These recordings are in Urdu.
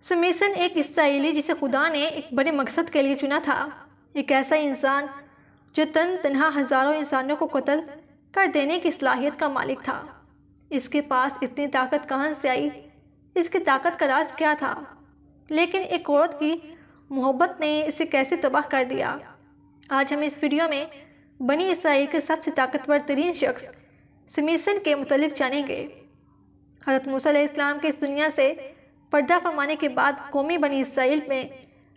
سمیسن ایک اسرائیلی جسے خدا نے ایک بڑے مقصد کے لیے چنا تھا، ایک ایسا انسان جو تنہا ہزاروں انسانوں کو قتل کر دینے کی صلاحیت کا مالک تھا۔ اس کے پاس اتنی طاقت کہاں سے آئی؟ اس کی طاقت کا راز کیا تھا؟ لیکن ایک عورت کی محبت نے اسے کیسے تباہ کر دیا؟ آج ہم اس ویڈیو میں بنی اسرائیل کے سب سے طاقتور ترین شخص سمیسن کے متعلق جانیں گے۔ حضرت موسیٰ علیہ السلام کے اس دنیا سے پردہ فرمانے کے بعد قومی بنی اسرائیل میں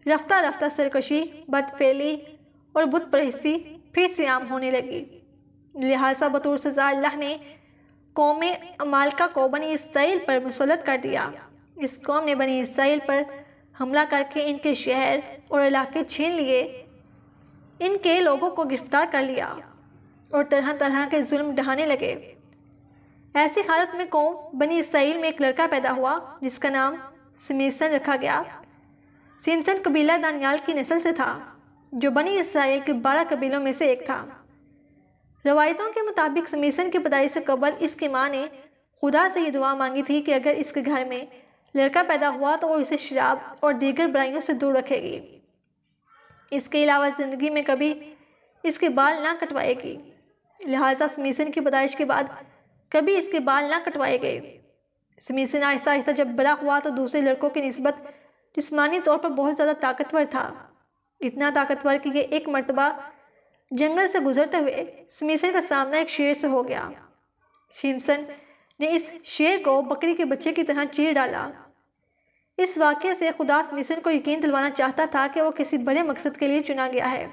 رفتہ رفتہ سرکشی، بدفعلی اور بت پرستی پھر سے عام ہونے لگی۔ لہٰذا بطور سزا اللہ نے قوم عمالقہ کو بنی اسرائیل پر مسلط کر دیا۔ اس قوم نے بنی اسرائیل پر حملہ کر کے ان کے شہر اور علاقے چھین لیے، ان کے لوگوں کو گرفتار کر لیا اور طرح طرح کے ظلم ڈھانے لگے۔ ایسی حالت میں قوم بنی اسرائیل میں ایک لڑکا پیدا ہوا جس کا نام سمیسن رکھا گیا۔ سمسن قبیلہ دانیال کی نسل سے تھا، جو بنی اسرائیل کے 12 قبیلوں میں سے ایک تھا۔ روایتوں کے مطابق سمیسن کی پیدائش سے قبل اس کی ماں نے خدا سے یہ دعا مانگی تھی کہ اگر اس کے گھر میں لڑکا پیدا ہوا تو وہ اسے شراب اور دیگر برائیوں سے دور رکھے گی۔ اس کے علاوہ زندگی میں کبھی اس کے بال نہ کٹوائے گی۔ لہٰذا سمیسن کی پیدائش کے بعد کبھی اس کے بال نہ کٹوائے گئے۔ سمیسن آہستہ آہستہ جب بڑا ہوا تو دوسرے لڑکوں کی نسبت جسمانی طور پر بہت زیادہ طاقتور تھا، اتنا طاقتور کہ یہ ایک مرتبہ جنگل سے گزرتے ہوئے سمیسن کا سامنا ایک شیر سے ہو گیا۔ سمسن نے اس شیر کو بکری کے بچے کی طرح چیر ڈالا۔ اس واقعے سے خدا سمیسن کو یقین دلوانا چاہتا تھا کہ وہ کسی بڑے مقصد کے لیے چنا گیا ہے۔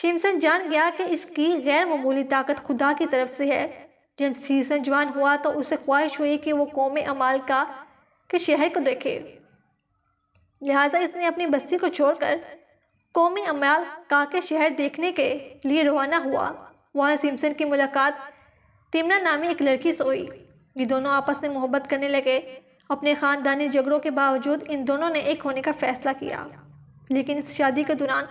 سمسن جان گیا کہ اس کی غیر معمولی طاقت خدا کی طرف سے ہے۔ جب سمسن جوان ہوا تو اسے خواہش ہوئی کہ وہ قوم عمالقہ کے شہر کو دیکھے۔ لہٰذا اس نے اپنی بستی کو چھوڑ کر قوم عمالقہ کے شہر دیکھنے کے لیے روانہ ہوا۔ وہاں سمسن کی ملاقات تیمنا نامی ایک لڑکی سے ہوئی۔ یہ دونوں آپس میں محبت کرنے لگے۔ اپنے خاندانی جھگڑوں کے باوجود ان دونوں نے ایک ہونے کا فیصلہ کیا۔ لیکن اس شادی کے دوران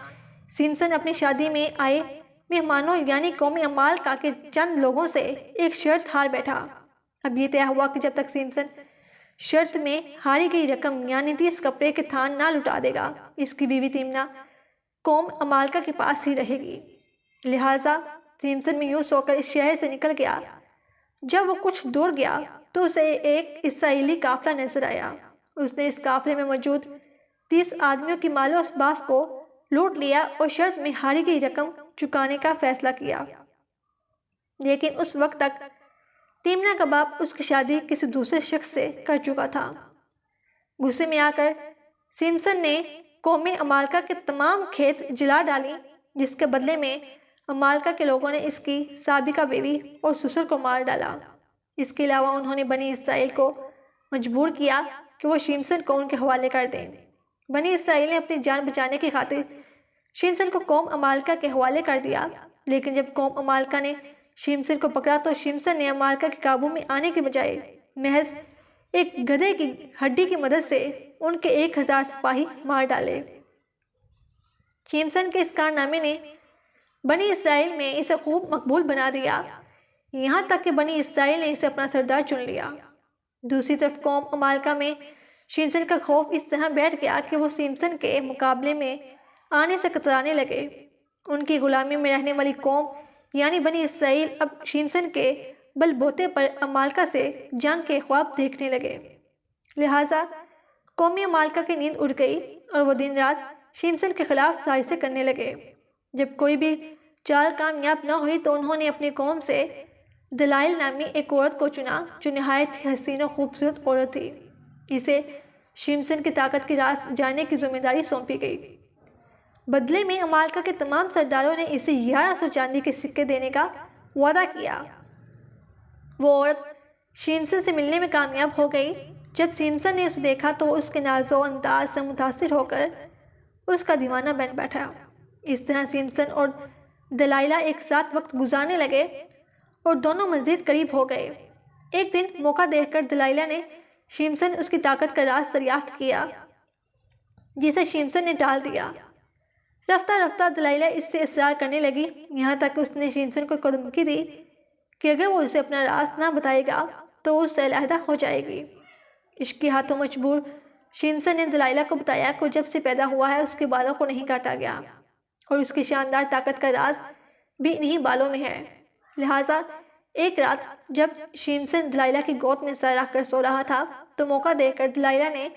سمسن اپنی شادی میں آئے مہمانوں یعنی قوم عمالقہ کے چند لوگوں سے ایک شرط ہار بیٹھا۔ اب یہ طے ہوا کہ جب تک سمسن شرط میں ہاری گئی رقم یعنی 30 کپڑے کے تھان نہ لٹا دے گا، اس کی بیوی تیمنا قوم عمالقہ کے پاس ہی رہے گی۔ لہٰذا سمسن مایوس ہو کر اس شہر سے نکل گیا۔ جب وہ کچھ دور گیا تو اسے ایک اسرائیلی قافلہ نظر آیا۔ اس نے اس قافلے میں موجود 30 آدمیوں کی مال و اسباب کو لوٹ لیا اور شرط میں ہاری گئی رقم چکانے کا فیصلہ کیا۔ لیکن اس وقت تک تیمنا کا باپ اس کی شادی کسی دوسرے شخص سے کر چکا تھا۔ غصے میں آ کر سمسن نے قوم عمالقہ کے تمام کھیت جلا ڈالی، جس کے بدلے میں عمالقہ کے لوگوں نے اس کی سابقہ بیوی اور سسر کو مار ڈالا۔ اس کے علاوہ انہوں نے بنی اسرائیل کو مجبور کیا کہ وہ سمسن کو ان کے حوالے کر دیں۔ بنی اسرائیل نے اپنی جان بچانے کی خاطر سمسن کو قوم عمالقہ کے حوالے کر دیا۔ لیکن جب قوم عمالقہ نے سمسن کو پکڑا تو سمسن نے عمالقہ کے قابو میں آنے کے بجائے محض ایک گدھے کی ہڈی کی مدد سے ان کے 1000 سپاہی مار ڈالے۔ سمسن کے اس کارنامے نے بنی اسرائیل میں اسے خوب مقبول بنا دیا، یہاں تک کہ بنی اسرائیل نے اسے اپنا سردار چن لیا۔ دوسری طرف قوم عمالقہ میں سمسن کا خوف اس طرح بیٹھ گیا کہ وہ سمسن کے مقابلے میں آنے سے کترانے لگے۔ ان کی غلامی میں رہنے والی قوم یعنی بنی اسرائیل اب سمسن کے بل بوتے پر عمالقہ سے جنگ کے خواب دیکھنے لگے۔ لہٰذا قوم عمالقہ کی نیند اڑ گئی اور وہ دن رات سمسن کے خلاف سازشیں کرنے لگے۔ جب کوئی بھی چال کامیاب نہ ہوئی تو انہوں نے اپنی قوم سے دلائل نامی ایک عورت کو چنا جو نہایت حسین و خوبصورت عورت تھی۔ اسے سمسن کی طاقت کی راز جاننے کی ذمہ داری سونپی گئی۔ بدلے میں عمالقہ کے تمام سرداروں نے اسے 1100 چاندی کے سکے دینے کا وعدہ کیا۔ وہ عورت سمسن سے ملنے میں کامیاب ہو گئی۔ جب سمسن نے اسے دیکھا تو اس کے ناز و انداز سے متاثر ہو کر اس کا دیوانہ بن بیٹھا۔ اس طرح سمسن اور دلائلہ ایک ساتھ وقت گزارنے لگے اور دونوں مزید قریب ہو گئے۔ ایک دن موقع دیکھ کر دلائلہ نے سمسن اس کی طاقت کا راز دریافت کیا، جسے سمسن نے ٹال دیا۔ رفتہ رفتہ دلائلہ اس سے اصرار کرنے لگی، یہاں تک کہ اس نے سمسن کو دھمکی دی کہ اگر وہ اسے اپنا راز نہ بتائے گا تو اس سے علیحدہ ہو جائے گی۔ عشق کے ہاتھوں مجبور شیمسن نے دلائلہ کو بتایا کہ جب سے پیدا ہوا ہے اس کے بالوں کو نہیں کاٹا گیا اور اس کی شاندار طاقت کا راز بھی انہی بالوں میں ہے۔ لہٰذا ایک رات جب شیمسن دلائلہ کی گود میں سر رکھ کر سو رہا تھا تو موقع دیکھ کر دلائلہ نے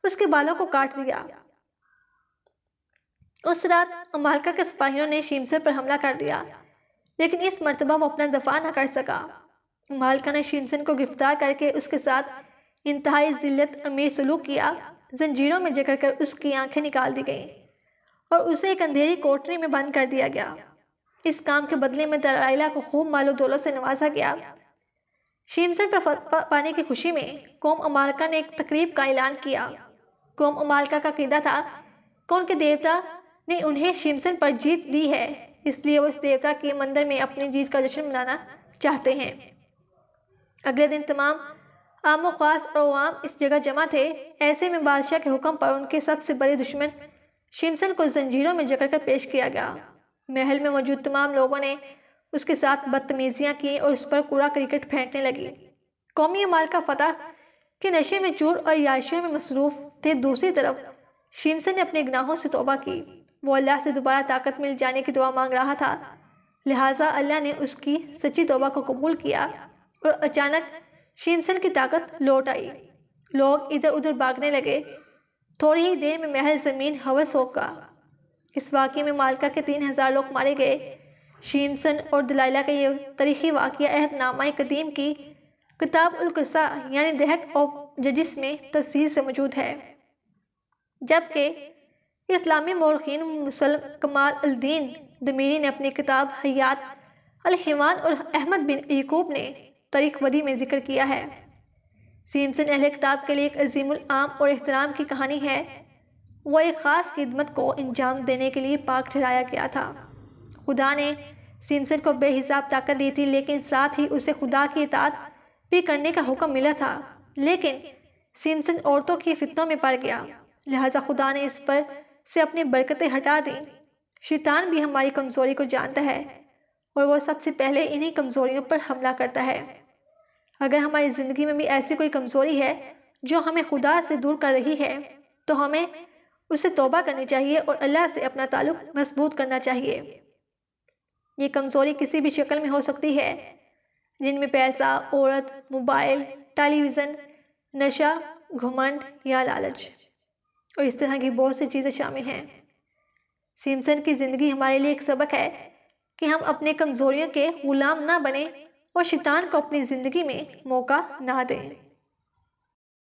اس کے بالوں کو کاٹ دیا۔ اس رات امالکا کے سپاہیوں نے شیمسن پر حملہ کر دیا، لیکن اس مرتبہ وہ اپنا دفاع نہ کر سکا۔ امالکا نے شیمسن کو گرفتار کر کے اس کے ساتھ انتہائی ذلت امیر سلوک کیا، زنجیروں میں جکڑ کر اس کی آنکھیں نکال دی گئیں اور اسے ایک اندھیری کوٹری میں بند کر دیا گیا۔ اس کام کے بدلے میں دلائلہ کو خوب مال و دولت سے نوازا گیا۔ شیمسن پر فتح پانے کی خوشی میں قوم امالکا نے ایک تقریب کا اعلان کیا۔ قوم امالکا کا عقیدہ تھا کہ ان کے دیوتا نے انہیں شیمسن پر جیت دی ہے، اس لیے وہ اس دیوتا کے مندر میں اپنی جیت کا جشن منانا چاہتے ہیں۔ اگلے دن تمام عام و خاص اور عوام اس جگہ جمع تھے۔ ایسے میں بادشاہ کے حکم پر ان کے سب سے بڑے دشمن شیمسن کو زنجیروں میں جکڑ کر پیش کیا گیا۔ محل میں موجود تمام لوگوں نے اس کے ساتھ بدتمیزیاں کی اور اس پر کوڑا کرکٹ پھینکنے لگی۔ قومی امالکا فتح کے نشے میں چور اور عیاشیوں میں مصروف تھے۔ دوسری طرف شیمسن نے اپنے گناہوں سے توبہ کی۔ وہ اللہ سے دوبارہ طاقت مل جانے کی دعا مانگ رہا تھا، لہٰذا اللہ نے اس کی سچی توبہ کو قبول کیا اور اچانک شیمسن کی طاقت لوٹ آئی۔ لوگ ادھر ادھر بھاگنے لگے۔ تھوڑی ہی دیر میں محل زمین ہوس ہو گیا۔ اس واقعے میں مالکا کے 3000 لوگ مارے گئے۔ شیمسن اور دلائلہ کا یہ تاریخی واقعہ عہد نامہ قدیم کی کتاب القصہ یعنی دی ہک آف ججز میں تفصیل سے موجود ہے، جبکہ اسلامی مورخین مسلم کمال الدین دمیری نے اپنی کتاب حیات الحیوان اور احمد بن یعقوب نے تاریخ ودی میں ذکر کیا ہے۔ شیمسن اہل کتاب کے لیے ایک عظیم العام اور احترام کی کہانی ہے۔ وہ ایک خاص خدمت کو انجام دینے کے لیے پاک ٹھہرایا گیا تھا۔ خدا نے شیمسن کو بے حساب طاقت دی تھی، لیکن ساتھ ہی اسے خدا کی اطاعت بھی کرنے کا حکم ملا تھا۔ لیکن شیمسن عورتوں کی فتنوں میں پڑ گیا، لہٰذا خدا نے اس پر سے اپنی برکتیں ہٹا دیں۔ شیطان بھی ہماری کمزوری کو جانتا ہے اور وہ سب سے پہلے انہی کمزوریوں پر حملہ کرتا ہے۔ اگر ہماری زندگی میں بھی ایسی کوئی کمزوری ہے جو ہمیں خدا سے دور کر رہی ہے تو ہمیں اسے توبہ کرنی چاہیے اور اللہ سے اپنا تعلق مضبوط کرنا چاہیے۔ یہ کمزوری کسی بھی شکل میں ہو سکتی ہے، جن میں پیسہ، عورت، موبائل، ٹیلی ویژن، نشہ، گھمنڈ یا لالچ اور اس طرح کی بہت سی چیزیں شامل ہیں۔ شیمسن کی زندگی ہمارے لیے ایک سبق ہے کہ ہم اپنے کمزوریوں کے غلام نہ بنیں اور شیطان کو اپنی زندگی میں موقع نہ دیں۔